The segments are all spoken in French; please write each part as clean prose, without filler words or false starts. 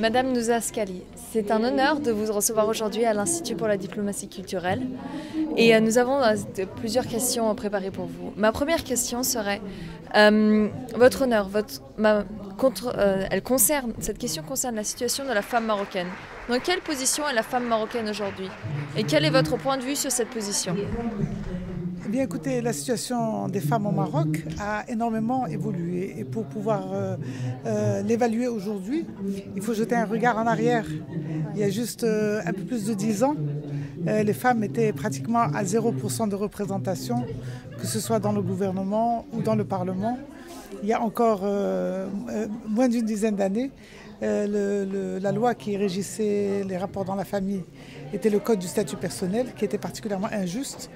Madame Nouza Ascali, c'est un honneur de vous recevoir aujourd'hui à l'Institut pour la diplomatie culturelle. Et nous avons plusieurs questions préparées pour vous. Ma première question serait, votre honneur, cette question concerne la situation de la femme marocaine. Dans quelle position est la femme marocaine aujourd'hui? Et quel est votre point de vue sur cette position? Eh bien, écoutez, la situation des femmes au Maroc a énormément évolué. Et pour pouvoir l'évaluer aujourd'hui, il faut jeter un regard en arrière. Il y a juste un peu plus de 10 ans, les femmes étaient pratiquement à 0% de représentation, que ce soit dans le gouvernement ou dans le Parlement. Il y a encore moins d'une dizaine d'années, la loi qui régissait les rapports dans la famille était le code du statut personnel, qui était particulièrement injuste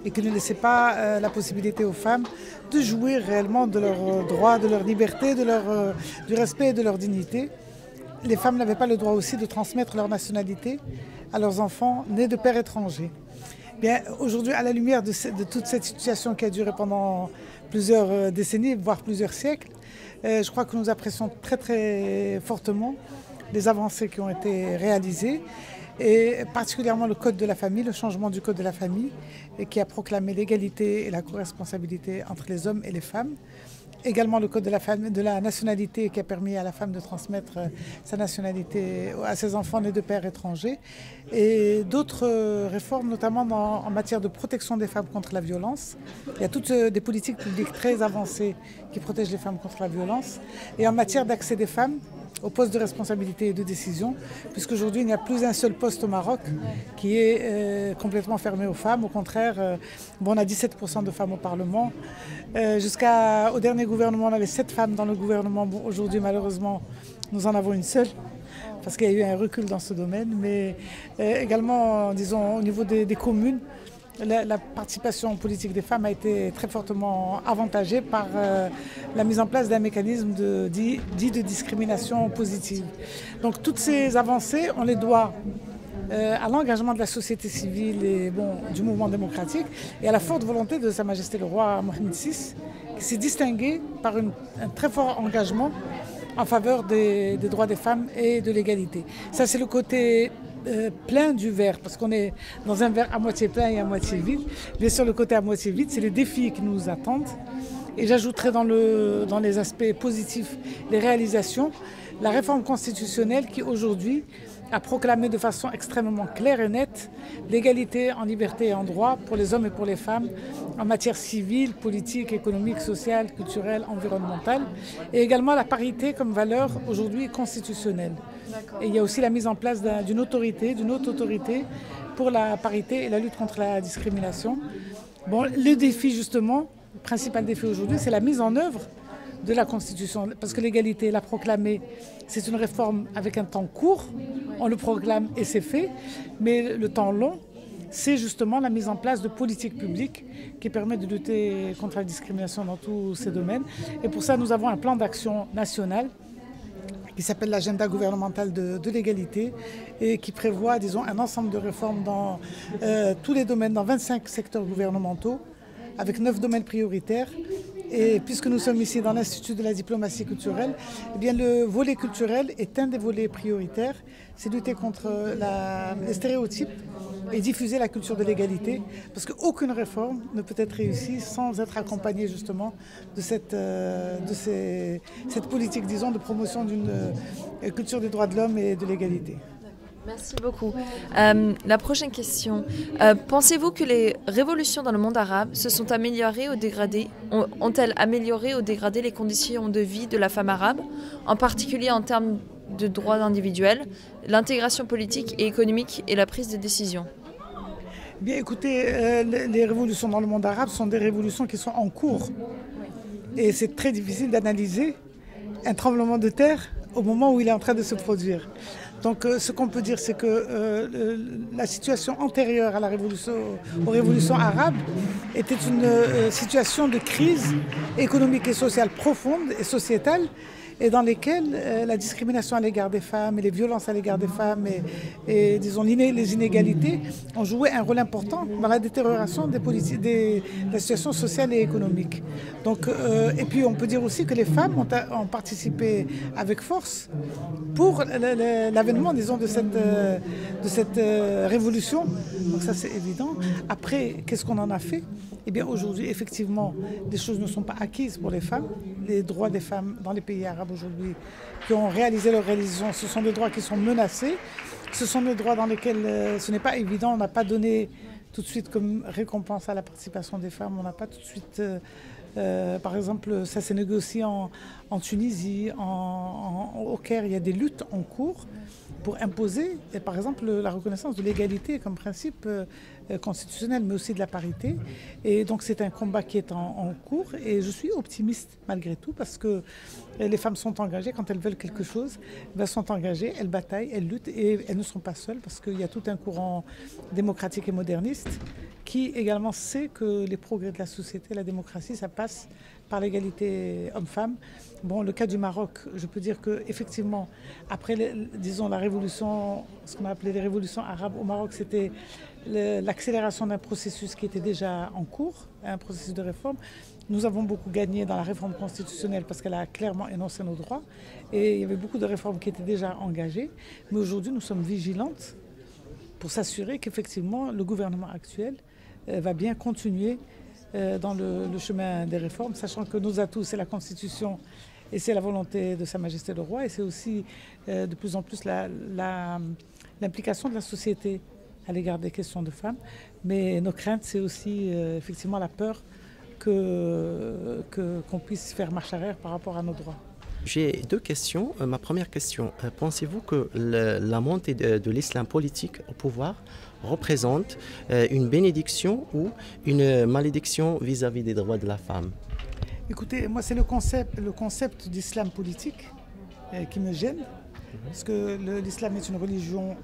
et qui ne laissait pas la possibilité aux femmes de jouir réellement de leurs droits, de leur liberté, du respect et de leur dignité. Les femmes n'avaient pas le droit aussi de transmettre leur nationalité à leurs enfants nés de pères étrangers. Bien, aujourd'hui, à la lumière de toute cette situation qui a duré pendant plusieurs décennies, voire plusieurs siècles, je crois que nous apprécions très très fortement les avancées qui ont été réalisées, et particulièrement le Code de la famille, le changement du Code de la famille, qui a proclamé l'égalité et la co-responsabilité entre les hommes et les femmes. Également le Code de la nationalité, qui a permis à la femme de transmettre sa nationalité à ses enfants nés de pères étrangers. Et d'autres réformes, notamment en matière de protection des femmes contre la violence. Il y a toutes des politiques publiques très avancées qui protègent les femmes contre la violence. Et en matière d'accès des femmes aux postes de responsabilité et de décision, puisqu'aujourd'hui il n'y a plus un seul poste au Maroc qui est complètement fermé aux femmes. Au contraire, on a 17% de femmes au Parlement. Jusqu'au dernier gouvernement, on avait 7 femmes dans le gouvernement. Bon, aujourd'hui, malheureusement, nous en avons une seule, parce qu'il y a eu un recul dans ce domaine. Mais également, disons, au niveau des communes, la participation politique des femmes a été très fortement avantagée par la mise en place d'un mécanisme dit de discrimination positive. Donc toutes ces avancées, on les doit à l'engagement de la société civile et du mouvement démocratique, et à la forte volonté de Sa Majesté le roi Mohamed VI, qui s'est distingué par un très fort engagement en faveur des droits des femmes et de l'égalité. Ça, c'est le côté plein du verre, parce qu'on est dans un verre à moitié plein et à moitié vide. Bien sûr, le côté à moitié vide, c'est les défis qui nous attendent. Et j'ajouterai dans les aspects positifs les réalisations, la réforme constitutionnelle qui aujourd'hui a proclamé de façon extrêmement claire et nette l'égalité en liberté et en droit pour les hommes et pour les femmes en matière civile, politique, économique, sociale, culturelle, environnementale, et également la parité comme valeur aujourd'hui constitutionnelle. Et il y a aussi la mise en place d'une haute autorité pour la parité et la lutte contre la discrimination. Bon, le défi justement, le principal défi aujourd'hui, c'est la mise en œuvre de la Constitution, parce que l'égalité, la proclamer, c'est une réforme avec un temps court, on le proclame et c'est fait, mais le temps long, c'est justement la mise en place de politiques publiques qui permettent de lutter contre la discrimination dans tous ces domaines. Et pour ça, nous avons un plan d'action national qui s'appelle l'agenda gouvernemental de l'égalité et qui prévoit, disons, un ensemble de réformes dans tous les domaines, dans 25 secteurs gouvernementaux, avec 9 domaines prioritaires. Et puisque nous sommes ici dans l'Institut de la diplomatie culturelle, eh bien le volet culturel est un des volets prioritaires. C'est lutter contre les stéréotypes et diffuser la culture de l'égalité, parce qu'aucune réforme ne peut être réussie sans être accompagnée justement de cette politique, disons, de promotion d'une culture des droits de l'homme et de l'égalité. Merci beaucoup. La prochaine question. Pensez-vous que les révolutions dans le monde arabe se sont améliorées ou dégradées, ont-elles amélioré ou dégradé les conditions de vie de la femme arabe, en particulier en termes de droits individuels, l'intégration politique et économique et la prise de décision? Bien, écoutez, les révolutions dans le monde arabe sont des révolutions qui sont en cours. Et c'est très difficile d'analyser un tremblement de terre au moment où il est en train de se produire. Donc ce qu'on peut dire, c'est que la situation antérieure à aux révolutions arabes était une situation de crise économique et sociale profonde et sociétale. et dans lesquels la discrimination à l'égard des femmes et les violences à l'égard des femmes et disons, les inégalités ont joué un rôle important dans la détérioration de la situation sociale et économique. Donc, et puis on peut dire aussi que les femmes ont participé avec force pour l'avènement, disons, de cette révolution. Donc ça c'est évident. Après, qu'est-ce qu'on en a fait? Eh bien aujourd'hui, effectivement, des choses ne sont pas acquises pour les femmes. Les droits des femmes dans les pays arabes aujourd'hui qui ont réalisé leur réalisation, ce sont des droits qui sont menacés. Ce sont des droits dans lesquels ce n'est pas évident. On n'a pas donné tout de suite comme récompense à la participation des femmes. On n'a pas tout de suite... par exemple, ça s'est négocié en Tunisie, au Caire. Il y a des luttes en cours pour imposer, par exemple, la reconnaissance de l'égalité comme principe constitutionnel, mais aussi de la parité. Et donc c'est un combat qui est en cours et je suis optimiste malgré tout parce que les femmes sont engagées quand elles veulent quelque chose, elles sont engagées, elles bataillent, elles luttent et elles ne sont pas seules parce qu'il y a tout un courant démocratique et moderniste qui également sait que les progrès de la société, la démocratie, ça passe par l'égalité homme-femme. Bon, le cas du Maroc, je peux dire qu'effectivement, après, disons, la révolution, ce qu'on a appelé les révolutions arabes au Maroc, c'était l'accélération d'un processus qui était déjà en cours, un processus de réforme. Nous avons beaucoup gagné dans la réforme constitutionnelle parce qu'elle a clairement énoncé nos droits et il y avait beaucoup de réformes qui étaient déjà engagées. Mais aujourd'hui, nous sommes vigilantes pour s'assurer qu'effectivement, le gouvernement actuel va bien continuer dans le chemin des réformes, sachant que nos atouts, c'est la Constitution et c'est la volonté de Sa Majesté le Roi et c'est aussi de plus en plus l'implication de la société à l'égard des questions de femmes. Mais nos craintes, c'est aussi effectivement la peur qu'on puisse faire marche arrière par rapport à nos droits. J'ai deux questions. Ma première question, pensez-vous que la montée de l'islam politique au pouvoir représente une bénédiction ou une malédiction vis-à-vis des droits de la femme? Écoutez, moi c'est le concept d'islam politique qui me gêne. Parce que l'islam est une religion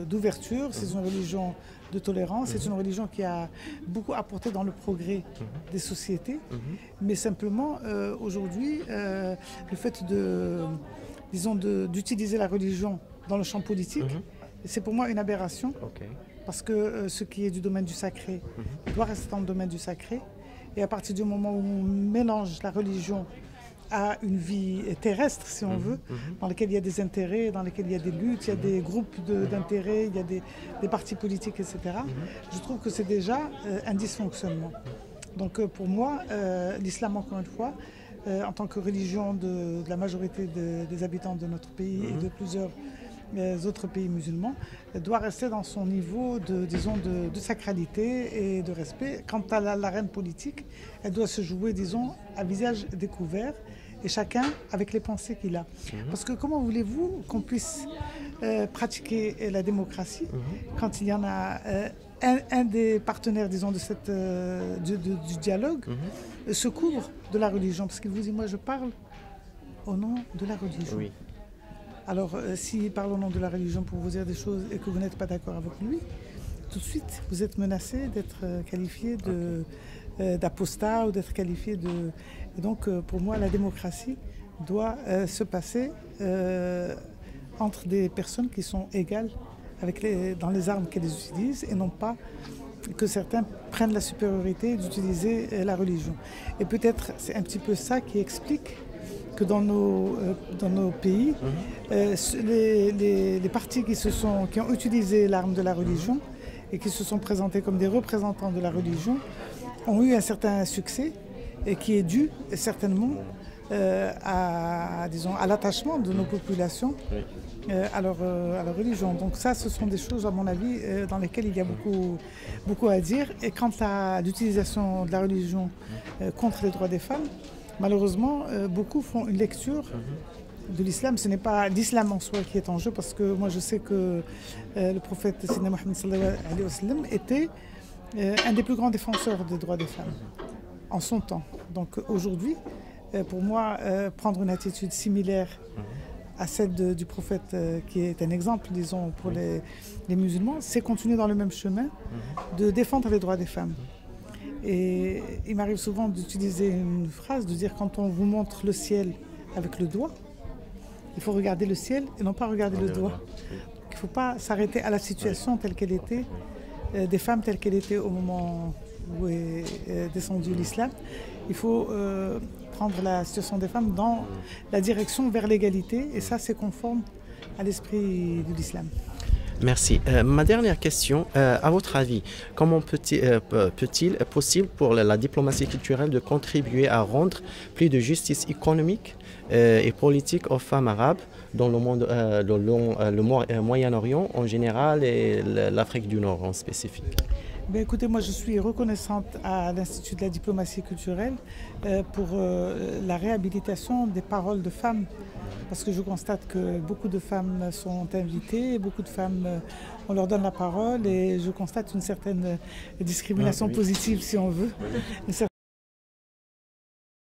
d'ouverture, c'est une religion de tolérance, c'est une religion qui a beaucoup apporté dans le progrès des sociétés. Mais simplement, aujourd'hui, le fait d'utiliser la religion dans le champ politique, c'est pour moi une aberration. Parce que ce qui est du domaine du sacré doit rester dans le domaine du sacré. Et à partir du moment où on mélange la religion à une vie terrestre, si on veut, dans laquelle il y a des intérêts, dans laquelle il y a des luttes, il y a des groupes d'intérêts, il y a des partis politiques, etc. Je trouve que c'est déjà un dysfonctionnement. Donc pour moi, l'islam, encore une fois, en tant que religion de la majorité des habitants de notre pays et de plusieurs autres pays musulmans, doit rester dans son niveau de sacralité et de respect. Quant à l'arène politique, elle doit se jouer, disons, à visage découvert et chacun avec les pensées qu'il a. Parce que comment voulez-vous qu'on puisse pratiquer la démocratie quand il y en a un des partenaires, disons, du dialogue se couvre de la religion, parce qu'il vous dit, moi je parle au nom de la religion. Oui. Alors, s'il parle au nom de la religion pour vous dire des choses et que vous n'êtes pas d'accord avec lui, tout de suite, vous êtes menacé d'être qualifié d'apostat ou d'être qualifié de... Et donc, pour moi, la démocratie doit se passer entre des personnes qui sont égales dans les armes qu'elles utilisent et non pas que certains prennent la supériorité d'utiliser la religion. Et peut-être c'est un petit peu ça qui explique que dans nos pays, les partis qui ont utilisé l'arme de la religion et qui se sont présentés comme des représentants de la religion ont eu un certain succès et qui est dû certainement à l'attachement de nos populations à leur religion. Donc ça, ce sont des choses, à mon avis, dans lesquelles il y a beaucoup à dire. Et quant à l'utilisation de la religion contre les droits des femmes, malheureusement, beaucoup font une lecture de l'islam. Ce n'est pas l'islam en soi qui est en jeu, parce que moi je sais que le prophète Sayyidina Mohammed sallallahu alayhi wa sallam était un des plus grands défenseurs des droits des femmes en son temps. Donc aujourd'hui, pour moi, prendre une attitude similaire à celle du prophète, qui est un exemple, disons, pour les musulmans, c'est continuer dans le même chemin de défendre les droits des femmes. Et il m'arrive souvent d'utiliser une phrase, de dire quand on vous montre le ciel avec le doigt. Il faut regarder le ciel et non pas regarder le doigt. Il ne faut pas s'arrêter à la situation telle qu'elle était, des femmes telles qu'elles étaient au moment où est descendu l'islam. Il faut prendre la situation des femmes dans la direction vers l'égalité et ça c'est conforme à l'esprit de l'islam. Merci. Ma dernière question, à votre avis, comment peut-il possible pour la diplomatie culturelle de contribuer à rendre plus de justice économique et politique aux femmes arabes dans le monde, le Moyen-Orient en général et l'Afrique du Nord en spécifique? Ben écoutez, moi je suis reconnaissante à l'Institut de la diplomatie culturelle pour la réhabilitation des paroles de femmes. Parce que je constate que beaucoup de femmes sont invitées, beaucoup de femmes, on leur donne la parole et je constate une certaine discrimination positive si on veut.